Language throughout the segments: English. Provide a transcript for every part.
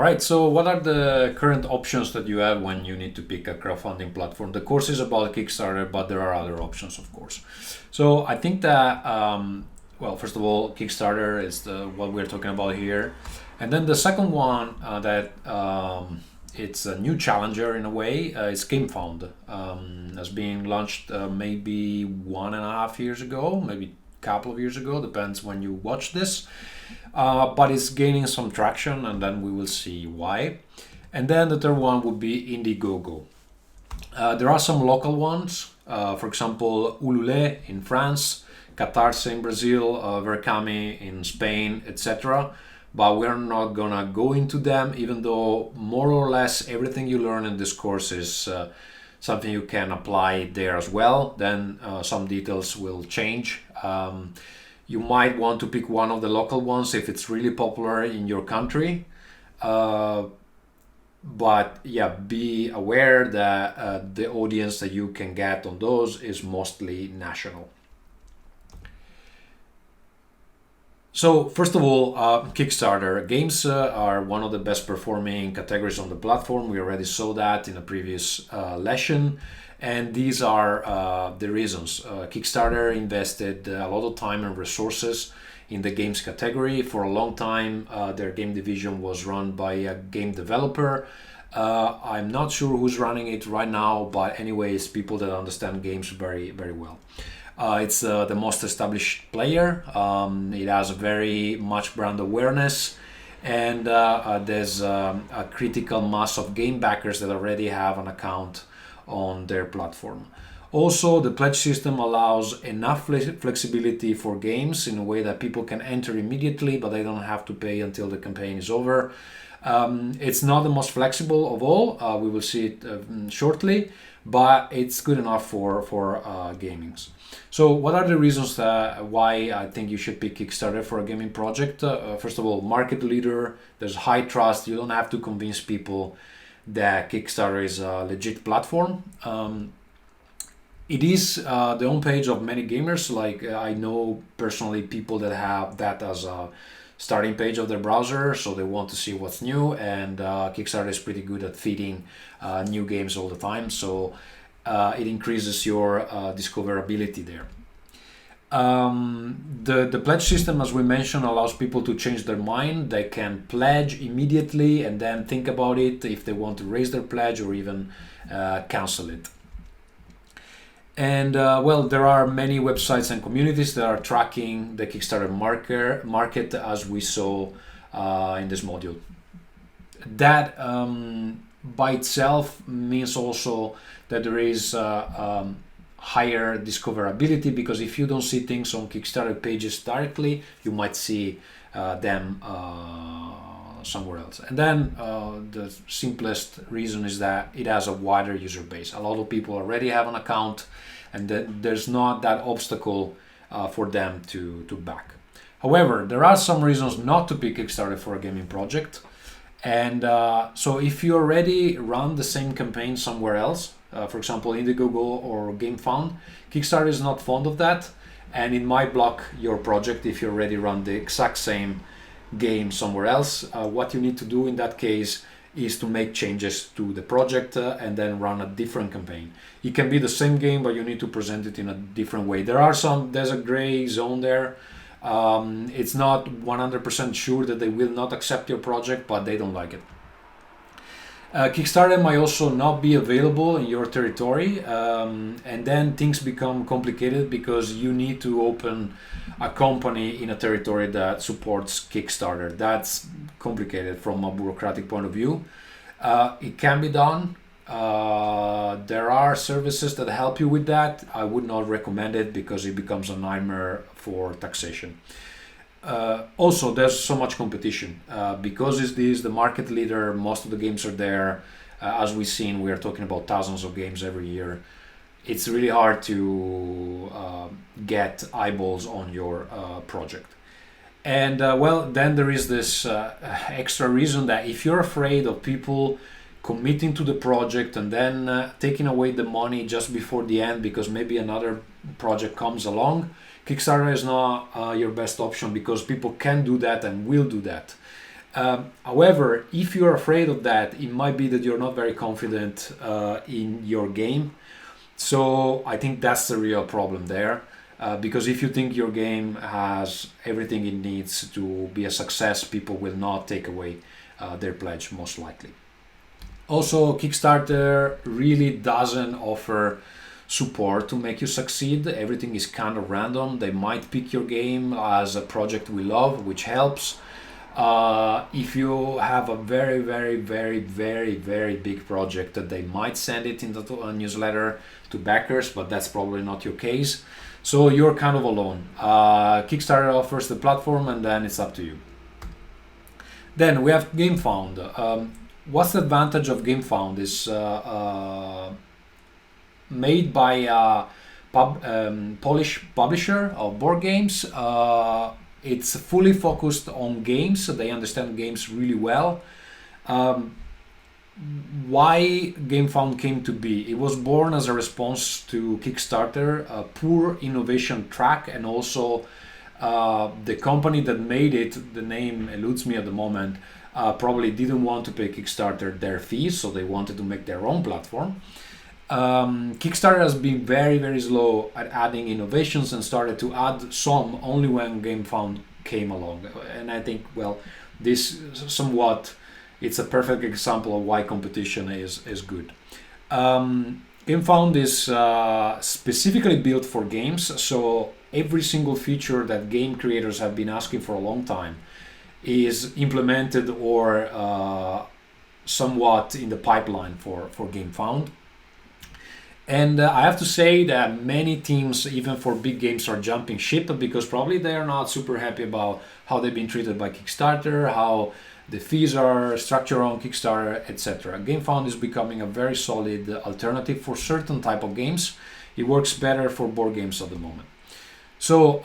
right, so what are the current options that you have when you need to pick a crowdfunding platform? The course is about Kickstarter, but there are other options, of course. So I think that, well, first of all, Kickstarter is what we're talking about here. And then the second one that it's a new challenger in a way, is GameFound, as being launched maybe 1.5 years ago, maybe a couple of years ago, depends when you watch this. But it's gaining some traction, and then we will see why. And then the third one would be Indiegogo. There are some local ones, for example, Ulule in France, Catarse in Brazil, Verkami in Spain, etc. But we're not gonna go into them, even though more or less everything you learn in this course is something you can apply there as well. Then some details will change. You might want to pick one of the local ones if it's really popular in your country. But yeah, be aware that the audience that you can get on those is mostly national. So first of all, Kickstarter. Games are one of the best performing categories on the platform. We already saw that in a previous lesson. And these are the reasons. Kickstarter invested a lot of time and resources in the games category. For a long time, their game division was run by a game developer. I'm not sure who's running it right now, but anyways, people that understand games very, very well. It's the most established player. It has a very much brand awareness, and there's a critical mass of game backers that already have an account on their platform. Also, the pledge system allows enough flexibility for games in a way that people can enter immediately, but they don't have to pay until the campaign is over. It's not the most flexible of all. We will see it shortly, but it's good enough for gamings. So what are the reasons why I think you should pick Kickstarter for a gaming project? First of all, market leader, there's high trust. You don't have to convince people that Kickstarter is a legit platform. It is the homepage of many gamers. Like I know personally people that have that as a starting page of their browser, so they want to see what's new, and Kickstarter is pretty good at feeding new games all the time, so it increases your discoverability there. The pledge system, as we mentioned, allows people to change their mind. They can pledge immediately and then think about it if they want to raise their pledge or even cancel it. And well, there are many websites and communities that are tracking the Kickstarter market, as we saw in this module. That by itself means also that there is higher discoverability, because if you don't see things on Kickstarter pages directly, you might see them somewhere else. And then the simplest reason is that it has a wider user base. A lot of people already have an account, and there's not that obstacle for them to back. However, there are some reasons not to pick Kickstarter for a gaming project. And so if you already run the same campaign somewhere else, for example, Indiegogo or GameFound, Kickstarter is not fond of that, and it might block your project if you already run the exact same game somewhere else. What you need to do in that case is to make changes to the project and then run a different campaign. It can be the same game, but you need to present it in a different way. There's a gray zone there. It's not 100% sure that they will not accept your project, but they don't like it. Kickstarter might also not be available in your territory, and then things become complicated because you need to open a company in a territory that supports Kickstarter. That's complicated from a bureaucratic point of view. It can be done. There are services that help you with that. I would not recommend it because it becomes a nightmare for taxation. Also, there's so much competition. Because it is the market leader, most of the games are there. As we've seen, we are talking about thousands of games every year. It's really hard to get eyeballs on your project. And well, then there is this extra reason that if you're afraid of people committing to the project and then taking away the money just before the end because maybe another project comes along, Kickstarter is not your best option, because people can do that and will do that. However, if you're afraid of that, it might be that you're not very confident in your game. So I think that's the real problem there. Because if you think your game has everything it needs to be a success, people will not take away their pledge, most likely. Also, Kickstarter really doesn't offer support to make you succeed. Everything is kind of random. They might pick your game as a project we love, which helps. If you have a very, very, very, very, very big project, that they might send it into a newsletter to backers, but that's probably not your case. So you're kind of alone. Kickstarter offers the platform, and then it's up to you. Then we have GameFound. What's the advantage of GameFound? Is made by a Polish publisher of board games. It's fully focused on games, so they understand games really well. Why GameFound came to be? It was born as a response to Kickstarter, a poor innovation track, and also the company that made it, the name eludes me at the moment, probably didn't want to pay Kickstarter their fees, so they wanted to make their own platform. Kickstarter has been very, very slow at adding innovations and started to add some only when GameFound came along. And I think, well, this somewhat, it's a perfect example of why competition is good. GameFound is specifically built for games, so every single feature that game creators have been asking for a long time is implemented or somewhat in the pipeline for GameFound. And I have to say that many teams, even for big games, are jumping ship because probably they are not super happy about how they've been treated by Kickstarter, how the fees are structured on Kickstarter, etc. GameFound is becoming a very solid alternative for certain type of games. It works better for board games at the moment. So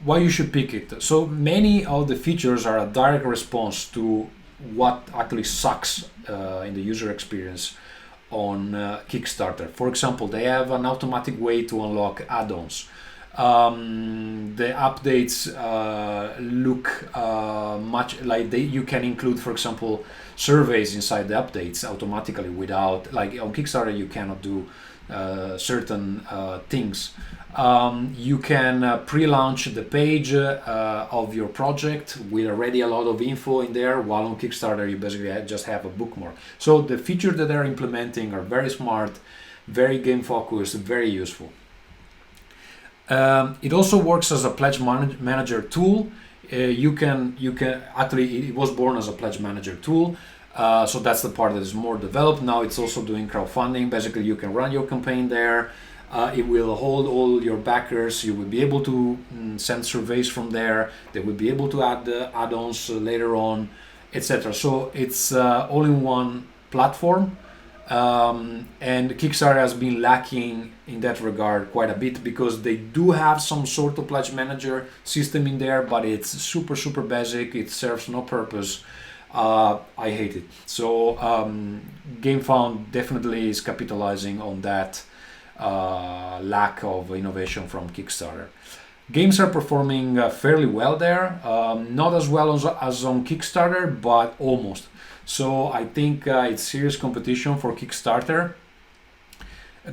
why you should pick it? So many of the features are a direct response to what actually sucks in the user experience on Kickstarter. For example, they have an automatic way to unlock add-ons. The updates look much like you can include, for example, surveys inside the updates automatically without, like on Kickstarter, you cannot do certain things. You can pre-launch the page of your project with already a lot of info in there, while on Kickstarter you basically just have a bookmark. So the features that they're implementing are very smart, very game focused, very useful. It also works as a pledge manager tool. You can actually, it was born as a pledge manager tool. So that's the part that is more developed. Now it's also doing crowdfunding. Basically, you can run your campaign there. It will hold all your backers. You will be able to send surveys from there. They will be able to add add-ons later on, etc. So it's all-in-one platform. And Kickstarter has been lacking in that regard quite a bit because they do have some sort of pledge manager system in there, but it's super, super basic. It serves no purpose. I hate it. So GameFound definitely is capitalizing on that lack of innovation from Kickstarter. Games are performing fairly well there, not as well as on Kickstarter, but almost. So I think it's serious competition for Kickstarter,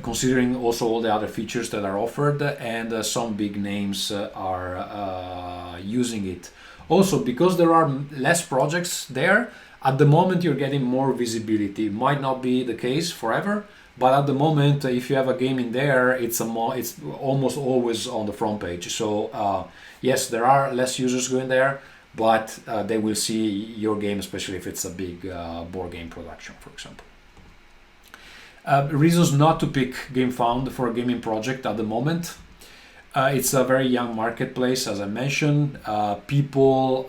considering also all the other features that are offered, and some big names are using it. Also, because there are less projects there, at the moment you're getting more visibility. It might not be the case forever, but at the moment, if you have a game in there, it's almost always on the front page. So yes, there are less users going there, but they will see your game, especially if it's a big board game production, for example. Reasons not to pick GameFound for a gaming project at the moment. It's a very young marketplace, as I mentioned. People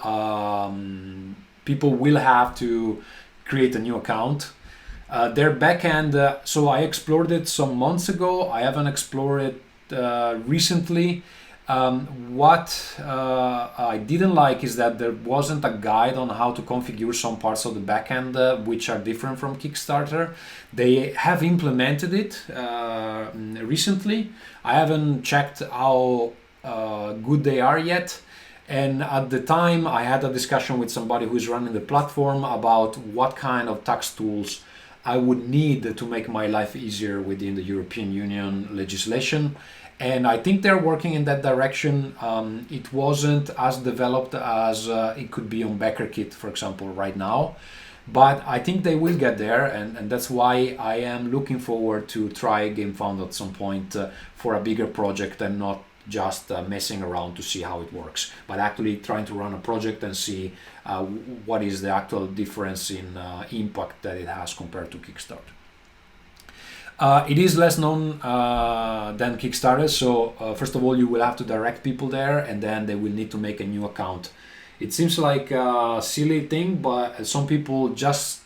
will have to create a new account. Their backend, so I explored it some months ago. I haven't explored it recently. What I didn't like is that there wasn't a guide on how to configure some parts of the backend which are different from Kickstarter. They have implemented it recently. I haven't checked how good they are yet. And at the time, I had a discussion with somebody who's running the platform about what kind of tax tools I would need to make my life easier within the European Union legislation. And I think they're working in that direction. It wasn't as developed as it could be on BackerKit, for example, right now. But I think they will get there, and that's why I am looking forward to try GameFound at some point for a bigger project and not just messing around to see how it works, but actually trying to run a project and see what is the actual difference in impact that it has compared to Kickstarter. It is less known than Kickstarter, so first of all, you will have to direct people there, and then they will need to make a new account. It seems like a silly thing, but some people just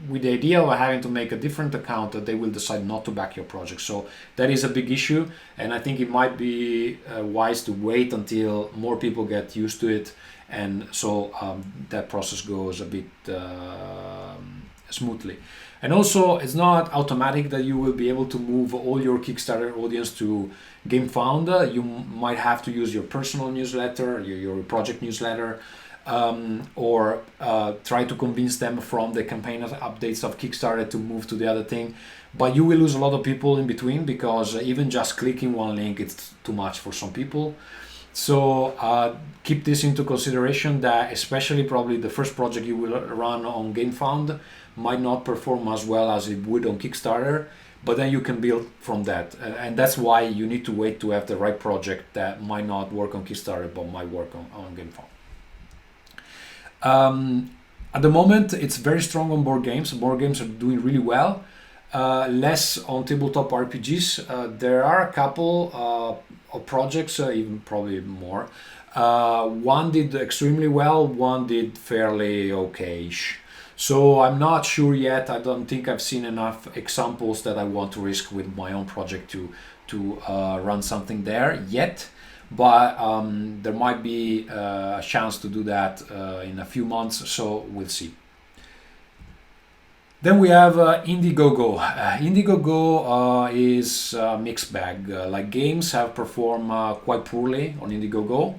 with the idea of having to make a different account, that they will decide not to back your project. So that is a big issue, and I think it might be wise to wait until more people get used to it, and so that process goes a bit smoothly. And also, it's not automatic that you will be able to move all your Kickstarter audience to GameFound. You might have to use your personal newsletter, your project newsletter, or try to convince them from the campaign updates of Kickstarter to move to the other thing. But you will lose a lot of people in between, because even just clicking one link, it's too much for some people. So keep this into consideration, that especially probably the first project you will run on GameFound might not perform as well as it would on Kickstarter, but then you can build from that. And that's why you need to wait to have the right project that might not work on Kickstarter but might work on GameFound. At the moment, it's very strong on board games. Board games are doing really well. Less on tabletop RPGs. There are a couple of projects, even probably more. One did extremely well, one did fairly okay-ish. So I'm not sure yet. I don't think I've seen enough examples that I want to risk with my own project to run something there yet. But there might be a chance to do that in a few months, so we'll see. Then we have Indiegogo. Indiegogo is a mixed bag. Like, games have performed quite poorly on Indiegogo.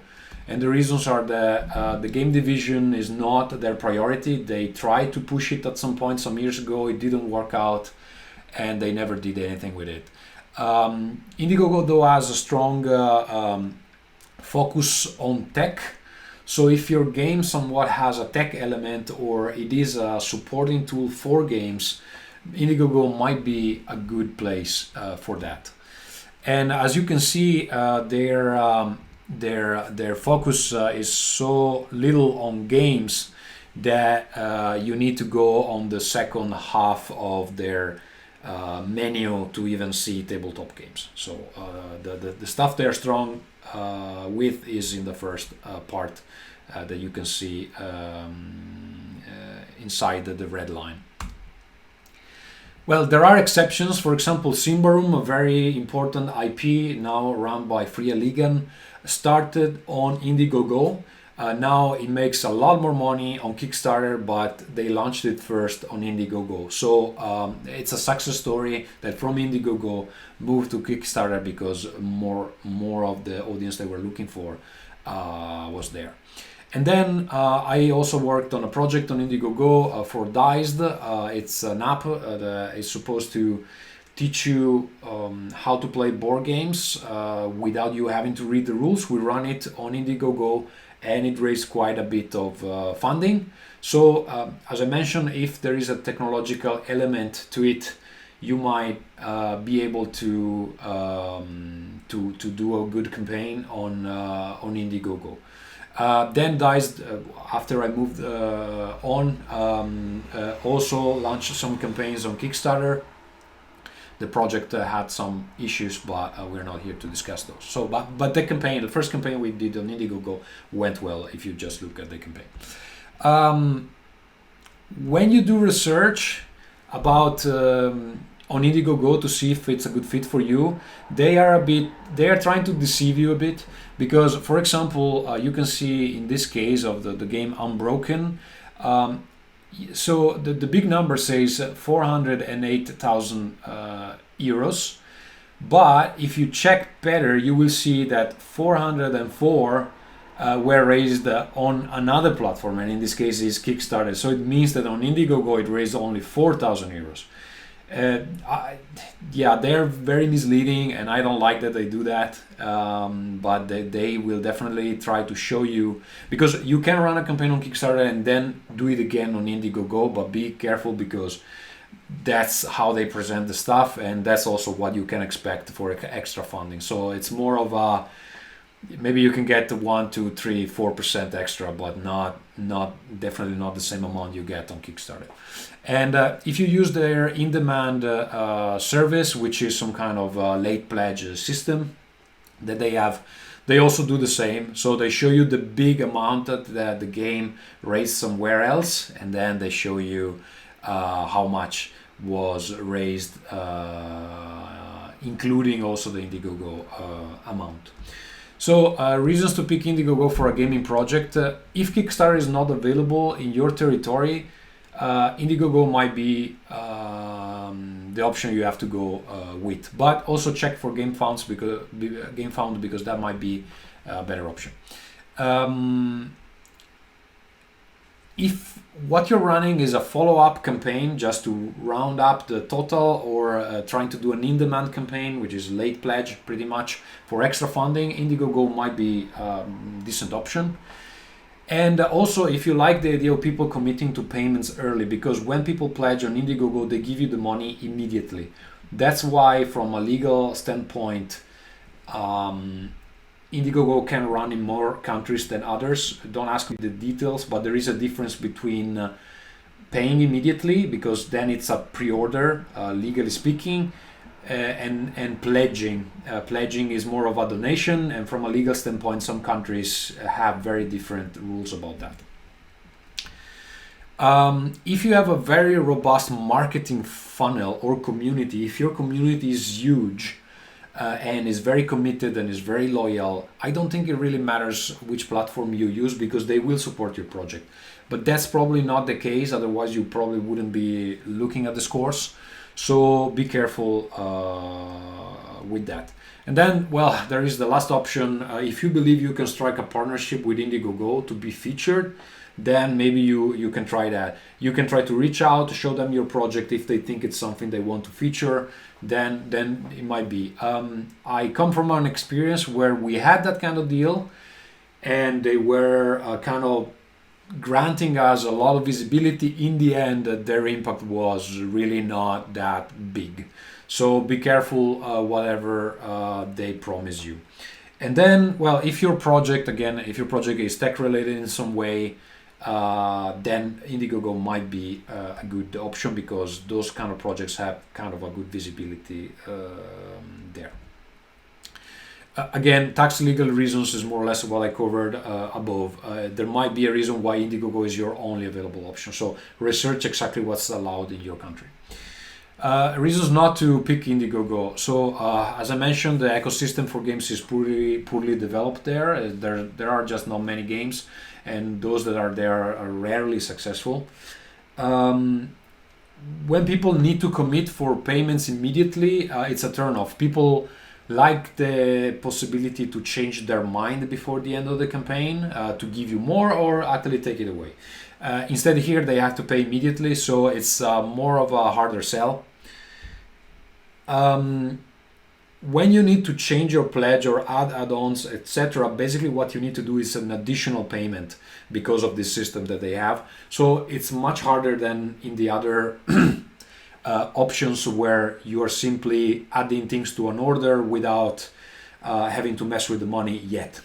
And the reasons are that the game division is not their priority. They tried to push it at some point some years ago. It didn't work out, and they never did anything with it. Indiegogo, though, has a strong focus on tech. So if your game somewhat has a tech element, or it is a supporting tool for games, Indiegogo might be a good place for that. And as you can see, their focus is so little on games that you need to go on the second half of their menu to even see tabletop games. So the stuff they're strong with is in the first part that you can see inside the red line. Well, there are exceptions. For example, Symbaroum, a very important IP now run by Fria Ligan, started on Indiegogo. Now it makes a lot more money on Kickstarter, but they launched it first on Indiegogo. So it's a success story that from Indiegogo moved to Kickstarter because more of the audience they were looking for was there. And then I also worked on a project on Indiegogo for Diced. It's an app that is supposed to teach you how to play board games without you having to read the rules. We run it on Indiegogo, and it raised quite a bit of funding. So as I mentioned, if there is a technological element to it, you might be able to do a good campaign on Indiegogo. Then Diced, after I moved on, also launched some campaigns on Kickstarter. The project had some issues, but we're not here to discuss those. So, but the first campaign we did on Indiegogo went well, if you just look at the campaign. When you do research about on Indiegogo to see if it's a good fit for you, they are trying to deceive you a bit, because, for example, you can see in this case of the game Unbroken, so the big number says 408,000 euros, but if you check better, you will see that 404 were raised on another platform, and in this case is Kickstarter. So it means that on Indiegogo it raised only 4,000 euros. Yeah, they're very misleading, and I don't like that they do that. But they will definitely try to show you, because you can run a campaign on Kickstarter and then do it again on Indiegogo, but be careful, because that's how they present the stuff, and that's also what you can expect for extra funding. So it's more of a, maybe you can get 1, 2, 3, 4% extra, but definitely not the same amount you get on Kickstarter. And if you use their in-demand service, which is some kind of late pledge system that they have, they also do the same. So they show you the big amount that the game raised somewhere else, and then they show you how much was raised, including also the Indiegogo amount. So reasons to pick Indiegogo for a gaming project. If Kickstarter is not available in your territory, Indiegogo might be the option you have to go with. But also check for GameFound, because that might be a better option. If what you're running is a follow-up campaign just to round up the total, or trying to do an in-demand campaign, which is late pledge pretty much for extra funding, Indiegogo might be a decent option. And also, if you like the idea of people committing to payments early, because when people pledge on Indiegogo, they give you the money immediately. That's why, from a legal standpoint, Indiegogo can run in more countries than others. Don't ask me the details, but there is a difference between paying immediately, because then it's a pre-order, legally speaking, and pledging. Pledging is more of a donation, and from a legal standpoint, some countries have very different rules about that. If you have a very robust marketing funnel or community, if your community is huge and is very committed and is very loyal, I don't think it really matters which platform you use, because they will support your project. But that's probably not the case, otherwise you probably wouldn't be looking at the scores. So be careful with that. And then, well, there is the last option. If you believe you can strike a partnership with Indiegogo to be featured, then maybe you can try that. You can try to reach out, show them your project. If they think it's something they want to feature, then it might be. I come from an experience where we had that kind of deal, and they were kind of granting us a lot of visibility. In the end, their impact was really not that big. So be careful whatever they promise you. And then, well, if your project is tech related in some way, then Indiegogo might be a good option, because those kind of projects have kind of a good visibility there. Again, tax legal reasons is more or less what I covered above. There might be a reason why Indiegogo is your only available option. So research exactly what's allowed in your country. Reasons not to pick Indiegogo. So as I mentioned, the ecosystem for games is poorly developed there. There are just not many games, and those that are there are rarely successful. When people need to commit for payments immediately, it's a turn-off. People like the possibility to change their mind before the end of the campaign, to give you more or actually take it away. Instead here they have to pay immediately, so it's more of a harder sell. When you need to change your pledge or add add-ons, etc., basically what you need to do is an additional payment because of this system that they have. So it's much harder than in the other options, where you are simply adding things to an order without having to mess with the money yet.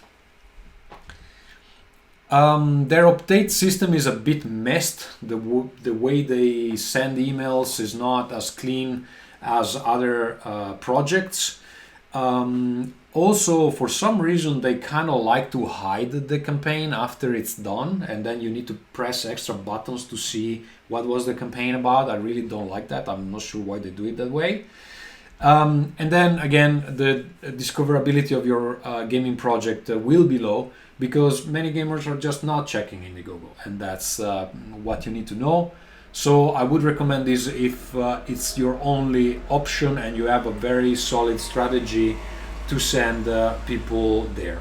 Their update system is a bit messed. The way they send emails is not as clean as other projects. Also, for some reason, they kind of like to hide the campaign after it's done, and then you need to press extra buttons to see what was the campaign about. I really don't like that. I'm not sure why they do it that way. And then again, the discoverability of your gaming project will be low, because many gamers are just not checking Indiegogo, and that's what you need to know. So I would recommend this if it's your only option and you have a very solid strategy to send people there.